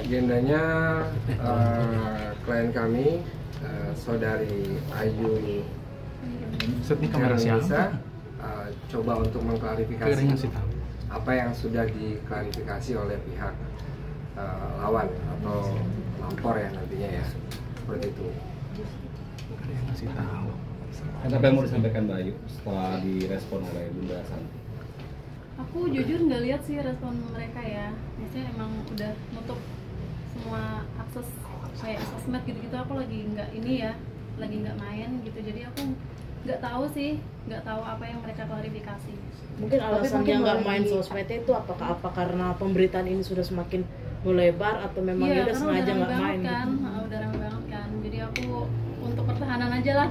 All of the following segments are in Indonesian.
Agendanya klien kami saudari Ayu Nisa coba untuk mengklarifikasi apa yang sudah diklarifikasi oleh pihak lawan atau lapor ya nantinya ya, seperti itu. Apa yang mau disampaikan Mbak Ayu setelah direspon oleh Bunda Santi? Aku jujur nggak lihat sih respon mereka ya, maksudnya emang udah nutup semua akses kayak sosmed gitu-gitu. Aku lagi nggak main gitu, jadi aku nggak tahu apa yang mereka klarifikasi. Mungkin alasannya nggak main sosmednya itu apa karena pemberitaan ini sudah semakin melebar atau memang iya, udah sengaja nggak main kan, gitu? Udah ramai banget kan, jadi aku untuk pertahanan aja lah,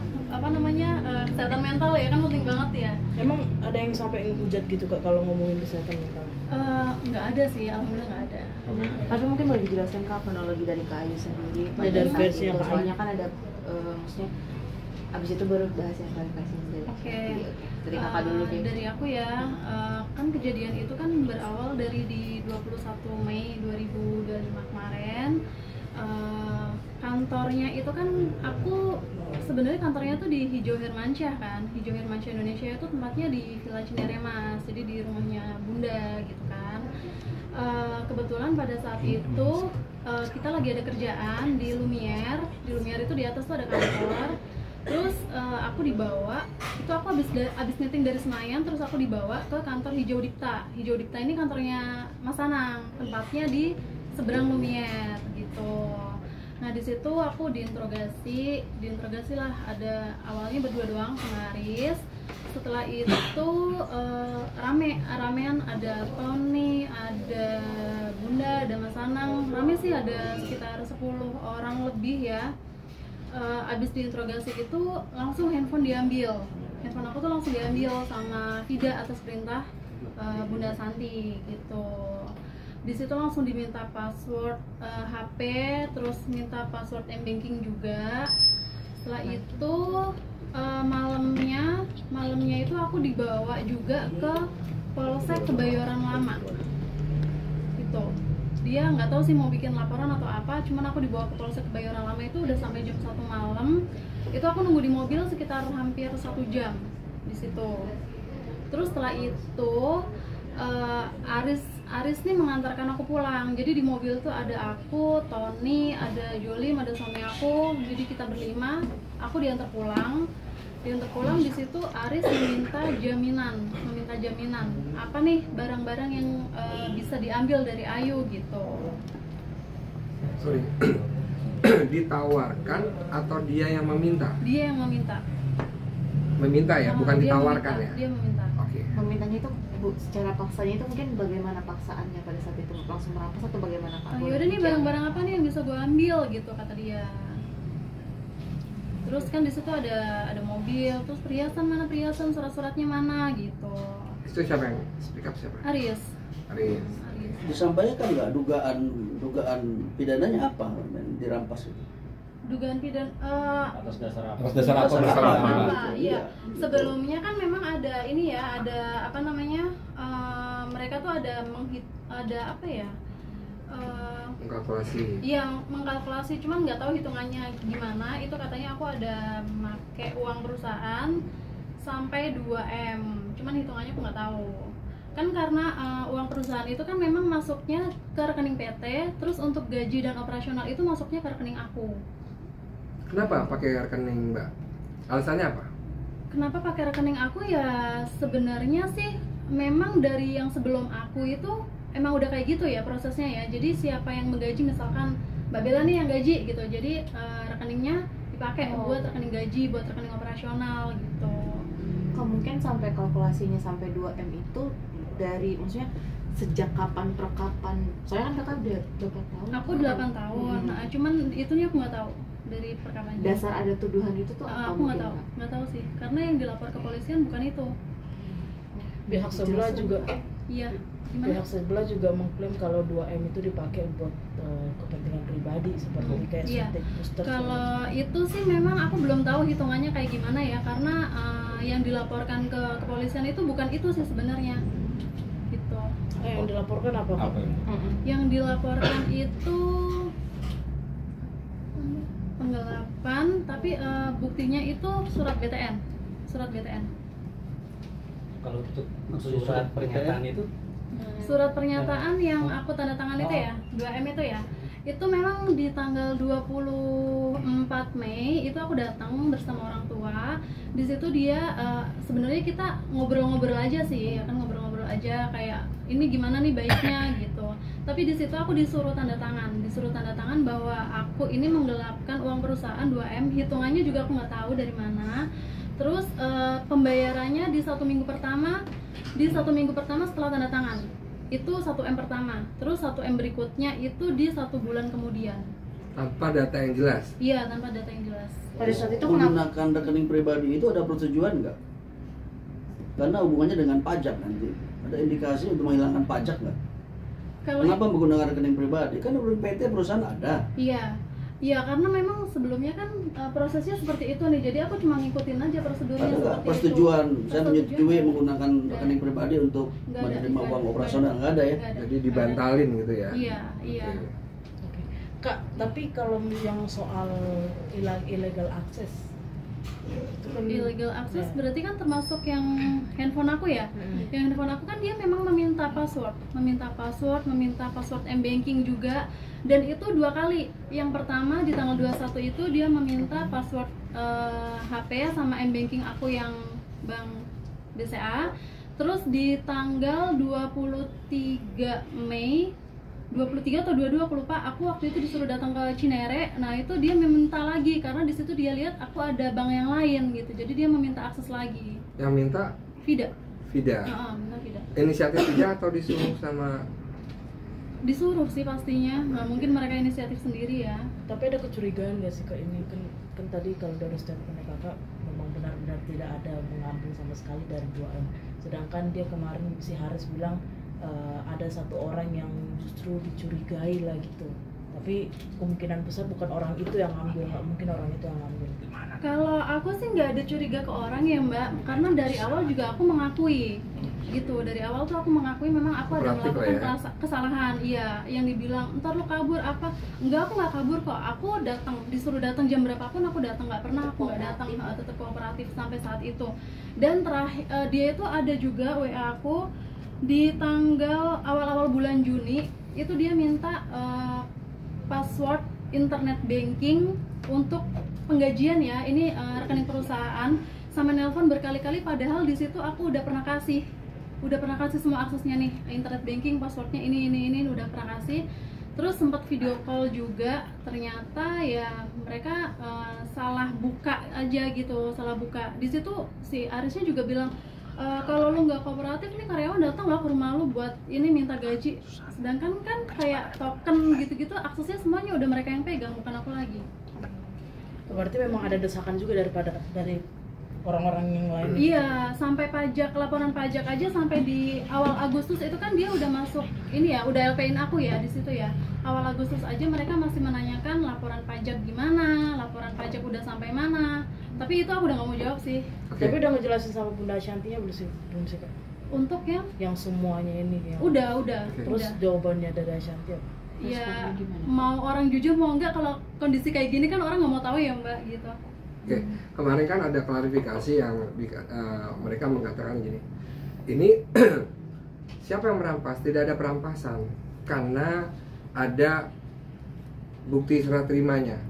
kesehatan mental ya kan penting banget ya. Emang ada yang sampai ngehujat gitu Kak kalau ngomongin kesehatan mental? Nggak ada sih, alhamdulillah nggak ada. Tapi mungkin boleh dijelaskan Kak kronologi dari Kak Ayu sendiri. Ya, dari versi yang Kak Ayu. Soalnya kan ada, maksudnya abis itu baru bahas yang klarifikasi dari. Oke. Dari Kakak dulu deh. Dari aku ya, kan kejadian itu kan berawal dari di 21 Mei 2025 kemarin. Kantornya itu kan aku sebenarnya kantornya tuh di Hijau Hermansyah kan. Hijau Hermansyah Indonesia itu tempatnya di Villa Cinere Mas, jadi di rumahnya Bunda gitu kan. Kebetulan pada saat itu kita lagi ada kerjaan di Lumiere. Di Lumiere itu di atas tuh ada kantor. Terus aku dibawa, itu aku abis meeting dari Senayan, terus aku dibawa ke kantor Hijau Dipta. Hijau Dipta ini kantornya Mas Anang, tempatnya di seberang Lumiere gitu. Nah di situ aku diinterogasi lah, ada awalnya berdua doang sama Aris. Setelah itu ramean, ada Tony, ada Bunda, ada Mas Anang. Rame sih, ada sekitar 10 orang lebih ya. Abis diinterogasi itu langsung handphone diambil. Handphone aku tuh langsung diambil sama Fida atas perintah Bunda Santi gitu. Di situ langsung diminta password HP, terus minta password m-banking juga. Setelah itu malamnya itu aku dibawa juga ke Polsek Kebayoran Lama gitu. Dia nggak tahu sih mau bikin laporan atau apa, cuman aku dibawa ke Polsek Kebayoran Lama itu udah sampai jam 1 malam. Itu aku nunggu di mobil sekitar hampir 1 jam di situ. Terus setelah itu Aris nih mengantarkan aku pulang. Jadi di mobil tuh ada aku, Tony, ada Jolim, ada suami aku. Jadi kita berlima. Aku diantar pulang. Di situ Aris meminta jaminan. Apa nih barang-barang yang bisa diambil dari Ayu gitu. Sorry. Ditawarkan atau dia yang meminta? Dia yang meminta. Meminta ya, bukan ditawarkan ya? Dia meminta. Oke. Memintanya itu secara paksanya itu mungkin bagaimana paksaannya pada saat itu, langsung merampas atau bagaimana Kak? Yaudah nih barang-barang apa nih yang bisa gue ambil gitu kata dia. Terus kan di situ ada mobil, terus perhiasan surat-suratnya mana gitu. Itu siapa yang speak up siapa? Aris. Disampaikan nggak dugaan pidananya apa dirampas itu? Dugaan pidana Atas dasar apa? Iya. Sebelumnya kan memang ada ini ya, ada apa namanya? Mereka tuh ada mengkalkulasi. Iya, mengkalkulasi, cuman nggak tahu hitungannya gimana. Itu katanya aku ada make uang perusahaan sampai 2M. Cuman hitungannya aku nggak tahu. Kan karena uang perusahaan itu kan memang masuknya ke rekening PT, terus untuk gaji dan operasional itu masuknya ke rekening aku. Kenapa pakai rekening Mbak? Alasannya apa? Kenapa pakai rekening aku ya, sebenarnya sih memang dari yang sebelum aku itu emang udah kayak gitu ya prosesnya ya. Jadi siapa yang menggaji, misalkan Mbak Bella nih yang gaji gitu, jadi rekeningnya dipakai buat rekening gaji, buat rekening operasional gitu. Kalau mungkin sampai kalkulasinya sampai 2M itu dari, maksudnya sejak kapan per kapan? Soalnya kan Kakak udah 8 tahun. Aku 8 tahun, cuman itunya aku nggak tahu dari perkamannya. Dasar ada tuduhan itu tuh apa? Aku nggak tahu sih, karena yang dilapor ke polisian bukan itu. Pihak sebelah juga. Iya. Gimana? Pihak sebelah juga mengklaim kalau 2M itu dipakai buat kepentingan pribadi seperti kayak suntik booster. Kalau itu sih memang aku belum tahu hitungannya kayak gimana ya, karena yang dilaporkan ke kepolisian itu bukan itu sih sebenarnya. Gitu. Yang dilaporkan apa? Apa yang? Yang dilaporkan itu penggelapan, tapi buktinya itu surat BTN. Surat BTN. Kalau untuk surat pernyataan itu Surat pernyataan yang aku tanda tangan itu ya, 2M itu ya. Itu memang di tanggal 24 Mei itu aku datang bersama orang tua. Di situ dia sebenarnya kita ngobrol-ngobrol aja sih, ya kan, ngobrol-ngobrol aja kayak ini gimana nih baiknya gitu. Tapi di situ aku disuruh tanda tangan bahwa aku ini menggelapkan uang perusahaan 2M. Hitungannya juga aku nggak tahu dari mana. Terus pembayarannya di 1 minggu pertama, setelah tanda tangan itu 1M pertama, terus 1M berikutnya itu di 1 bulan kemudian. Tanpa data yang jelas? Iya, tanpa data yang jelas. Pada saat itu kenapa? Menggunakan rekening pribadi itu ada persetujuan nggak? Karena hubungannya dengan pajak nanti. Ada indikasi untuk menghilangkan pajak nggak? Kenapa menggunakan rekening pribadi? Kan PT perusahaan ada. Iya, karena memang sebelumnya kan prosesnya seperti itu nih. Jadi aku cuma ngikutin aja prosedurnya Ada nggak seperti persetujuan? itu. Saya menyetujui menggunakan rekening pribadi untuk menerima uang operasional, nggak ada ya? Nggak ada. Jadi dibantalin gitu ya? Iya. Oke. Oke. Kak, tapi kalau yang soal illegal access itu kan Illegal access ya. berarti kan termasuk yang handphone aku ya. Yang handphone aku kan dia memang meminta password, meminta password M-banking juga, dan itu 2 kali. Yang pertama di tanggal 21 itu dia meminta password HP sama M-banking aku yang Bank BCA. Terus di tanggal 23 Mei 23 atau 22 aku lupa, aku waktu itu disuruh datang ke Cinere. Nah itu dia meminta lagi karena di situ dia lihat aku ada bank yang lain gitu, jadi dia meminta akses lagi. Yang minta? Vida. Vida. Minta Vida. Inisiatif Vida atau disuruh sama? Disuruh sih pastinya, nggak mungkin mereka inisiatif sendiri ya. Tapi ada kecurigaan nggak sih Kak ini? Kan tadi kalau dari statementnya Kakak memang benar-benar tidak ada mengambil sama sekali dari 2M. Sedangkan dia kemarin si Haris bilang ada 1 orang yang justru dicurigai lah gitu. Tapi kemungkinan besar bukan orang itu yang ngambil, nggak mungkin orang itu yang ngambil. Kalau aku sih nggak ada curiga ke orang ya Mbak, karena dari awal juga aku mengakui gitu. Dari awal tuh aku mengakui memang aku ada Kooperatif melakukan lah ya. kesalahan. Iya, yang dibilang ntar lu kabur apa? Enggak, aku nggak kabur kok. Aku datang, disuruh datang jam berapapun aku datang, nggak pernah aku nggak datang, tetap kooperatif sampai saat itu. Dan terakhir dia itu ada juga WA aku di tanggal awal-awal bulan Juni itu dia minta password internet banking untuk penggajian ya. Ini rekening perusahaan, sama nelpon berkali-kali, padahal di situ aku udah pernah kasih semua aksesnya nih, internet banking, passwordnya ini udah pernah kasih. Terus sempat video call juga, ternyata ya mereka salah buka aja gitu, salah buka. Di situ si Arisnya juga bilang kalau lu nggak kooperatif nih karyawan datang lah ke rumah lu buat ini minta gaji. Sedangkan kan kayak token gitu-gitu aksesnya semuanya udah mereka yang pegang, bukan aku lagi. Berarti memang ada desakan juga dari orang-orang yang lain. Iya, sampai laporan pajak aja sampai di awal Agustus itu kan dia udah masuk ini ya, udah LP-in aku ya di situ ya. Awal Agustus aja mereka masih menanyakan laporan pajak gimana, laporan pajak udah sampai mana. Tapi itu aku udah nggak mau jawab sih. Tapi udah ngejelasin sama Bunda Ashantinya belum sih Kak? Untuk yang Semuanya ini yang udah. Terus Udah. jawabannya dari Ashanti apa? Ya mau orang jujur mau enggak, kalau kondisi kayak gini kan orang nggak mau tahu ya Mbak gitu. Oke, kemarin kan ada klarifikasi yang mereka mengatakan gini, ini siapa yang merampas? Tidak ada perampasan karena ada bukti serah terimanya,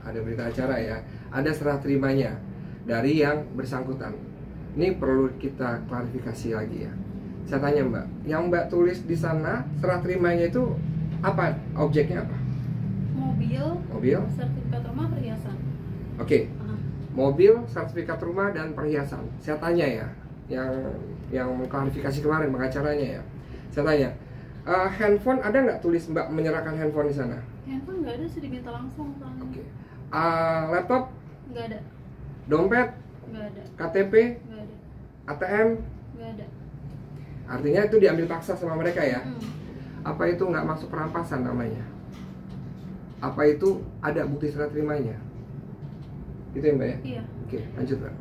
ada berita acara ya, ada serah terimanya dari yang bersangkutan. Ini perlu kita klarifikasi lagi ya. Saya tanya Mbak, yang Mbak tulis di sana serah terimanya itu apa? Objeknya apa? Mobil, sertifikat rumah, perhiasan. Oke. Mobil, sertifikat rumah, dan perhiasan. Saya tanya ya, yang klarifikasi kemarin pengacaranya ya. Saya tanya, handphone ada nggak tulis Mbak menyerahkan handphone di sana? Handphone nggak ada sih, diminta langsung soalnya. Oke. Laptop? Nggak ada. Dompet? Nggak ada. KTP? Nggak ada. ATM? Nggak ada. Artinya itu diambil paksa sama mereka ya? Apa itu nggak masuk perampasan namanya? Apa itu ada bukti serah terimanya? Gitu ya Mbak ya? Iya. Oke, lanjut Mbak.